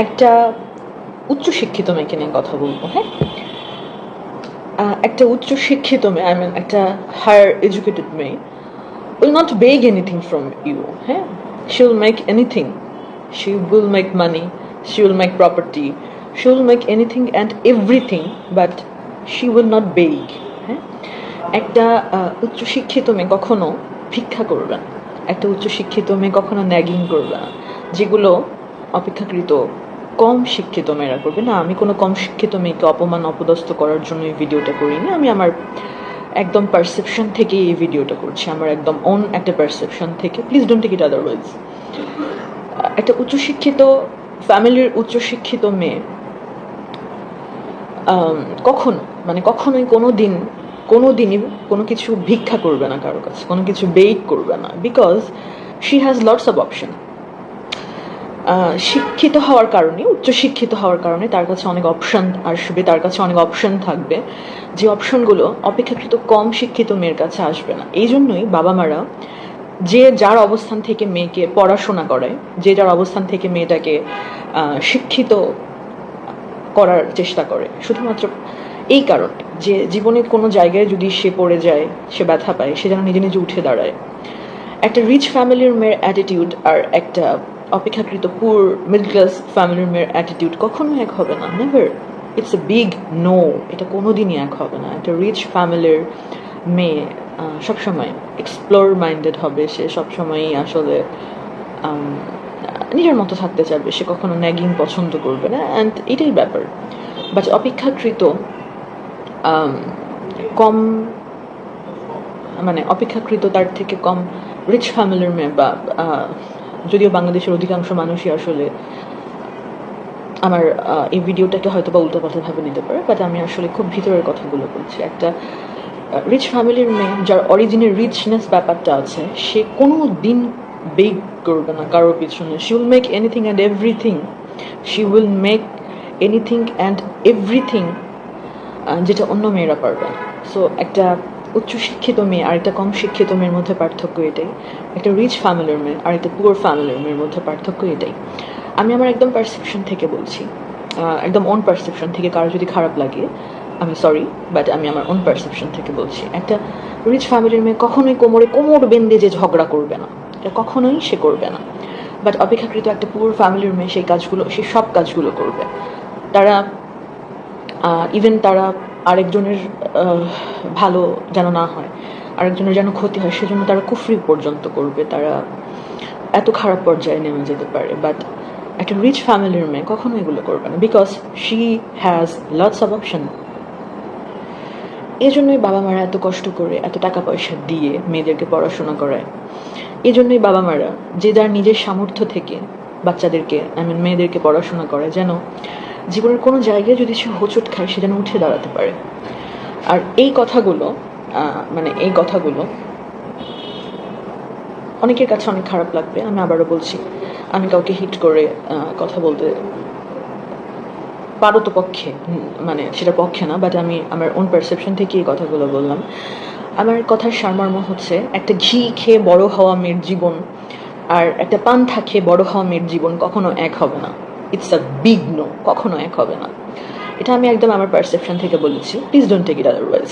একটা উচ্চশিক্ষিত মেয়েকে নিয়ে কথা বলবো। হ্যাঁ, একটা উচ্চশিক্ষিত মেয়ে, একটা হায়ার এডুকেটেড মেয়ে will not beg anything from you. হ্যাঁ, she will make anything. She will make money, she will make property, she will make anything and everything, but she will not beg. হ্যাঁ, একটা উচ্চশিক্ষিত মেয়ে কখনো ভিক্ষা করবে না, একটা উচ্চশিক্ষিত মেয়ে কখনো ন্যাগিং করবে না, যেগুলো অপেক্ষাকৃত কম শিক্ষিত মেয়েরা করবে না। আমি কোনো কম শিক্ষিত মেয়েকে অপমান অপদস্থ করার জন্য এই ভিডিওটা করিনি, আমি আমার একদম পারসেপশন থেকে এই ভিডিওটা করছি, আমার একদম অন একটা পারসেপশন থেকে। Please don't take it otherwise. একটা উচ্চশিক্ষিত ফ্যামিলির উচ্চশিক্ষিত মেয়ে কখনোই কোনো দিনই কোনো কিছু ভিক্ষা করবে না কারো কাছে, কোনো কিছু বেগ করবে না, because she has lots of option. শিক্ষিত হওয়ার কারণে, উচ্চশিক্ষিত হওয়ার কারণে তার কাছে অনেক অপশন আসবে, তার কাছে অনেক অপশন থাকবে, যে অপশনগুলো অপেক্ষাকৃত কম শিক্ষিত মেয়ের কাছে আসবে না। এই জন্যই বাবা মারা যে যার অবস্থান থেকে মেয়েকে পড়াশোনা করায়, যে যার অবস্থান থেকে মেয়েটাকে শিক্ষিত করার চেষ্টা করে, শুধুমাত্র এই কারণ যে জীবনে কোনো জায়গায় যদি সে পড়ে যায়, সে ব্যথা পায়, সে যেন নিজে নিজে উঠে দাঁড়ায়। একটা রিচ ফ্যামিলির মেয়ের অ্যাটিটিউড আর একটা অপেক্ষাকৃত পুর মিডল ক্লাস ফ্যামিলির মেয়ের অ্যাটিটিউড কখনো এক হবে না, never. It's a big no, এটা কোনোদিনই এক হবে না। একটা রিচ ফ্যামিলির মেয়ে সবসময় এক্সপ্লোর মাইন্ডেড হবে, সে সবসময়ই আসলে নিজের মতো থাকতে চাইবে, সে কখনো ন্যাগিং পছন্দ করবে না, অ্যান্ড এটাই ব্যাপার। বাট অপেক্ষাকৃত কম অপেক্ষাকৃত তার থেকে কম রিচ ফ্যামিলির মেয়ে, বা যদিও বাংলাদেশের অধিকাংশ মানুষই আসলে আমার এই ভিডিওটাকে হয়তো বা উল্টোপাল্টা ভাবে নিতে পারে, বাট আমি আসলে খুব ভিতরের কথাগুলো বলছি। একটা রিচ ফ্যামিলির মেয়ে যার অরিজিনের রিচনেস ব্যাপারটা আছে, সে কোনো দিন বেগ করবে না কারোর পিছনে। She will make anything and everything, she will make anything and everything, যেটা অন্য মেয়েরা পারবে না। সো একটা উচ্চশিক্ষিত মেয়ে আর একটা কম শিক্ষিত মেয়ের মধ্যে পার্থক্য এটাই, একটা রিচ ফ্যামিলির মেয়ে আর একটা পুয়ার ফ্যামিলির মেয়ের মধ্যে পার্থক্য এটাই। আমি আমার একদম পারসেপশন থেকে বলছি, একদম অন পারসেপশন থেকে। কারো যদি খারাপ লাগে আমি সরি, বাট আমি আমার অন পারসেপশন থেকে বলছি। একটা রিচ ফ্যামিলির মেয়ে কখনোই কোমর বেঁধে যে ঝগড়া করবে না, এটা কখনোই সে করবে না। বাট অপেক্ষাকৃত একটা পুয়ার ফ্যামিলির মেয়ে সেই সব কাজগুলো করবে। তারা ইভেন তারা আরেকজনের ভালো যেন না হয়, আরেকজনের যেন ক্ষতি হয়, সেজন্য তারা কুফরি পর্যন্ত করবে, তারা এত খারাপ পর্যায়ে নেমে যেতে পারে। বাট একটা রিচ ফ্যামিলির মেয়ে কখনো এগুলো করবে না, because she has lots of option. এই জন্যই বাবা মারা এত কষ্ট করে এত টাকা পয়সা দিয়ে মেয়েদেরকে পড়াশোনা করায়। এই জন্যই বাবা মারা যে যার নিজের সামর্থ্য থেকে বাচ্চাদেরকে মেয়েদেরকে পড়াশোনা করে, যেন জীবনের কোনো জায়গায় যদি সে হোঁচট খায় সে যেন উঠে দাঁড়াতে পারে। আর এই কথাগুলো অনেকের কাছে অনেক খারাপ লাগবে, আমি আবারও বলছি। আমি কাউকে হিট করে কথা বলতে পারো তো পক্ষে, সেটা পক্ষে না, বাট আমি আমার ওন পারসেপশন থেকে এই কথাগুলো বললাম। আমার কথার সারমর্ম হচ্ছে, একটা ঘি খেয়ে বড় হওয়া মেয়ের জীবন আর একটা পান্তা খেয়ে বড় হওয়া মেয়ের জীবন কখনো এক হবে না। ইটস আ বিগ নো, কখনো এক হবে না। এটা আমি একদম আমার পারসেপশন থেকে বলেছি, please don't take it otherwise.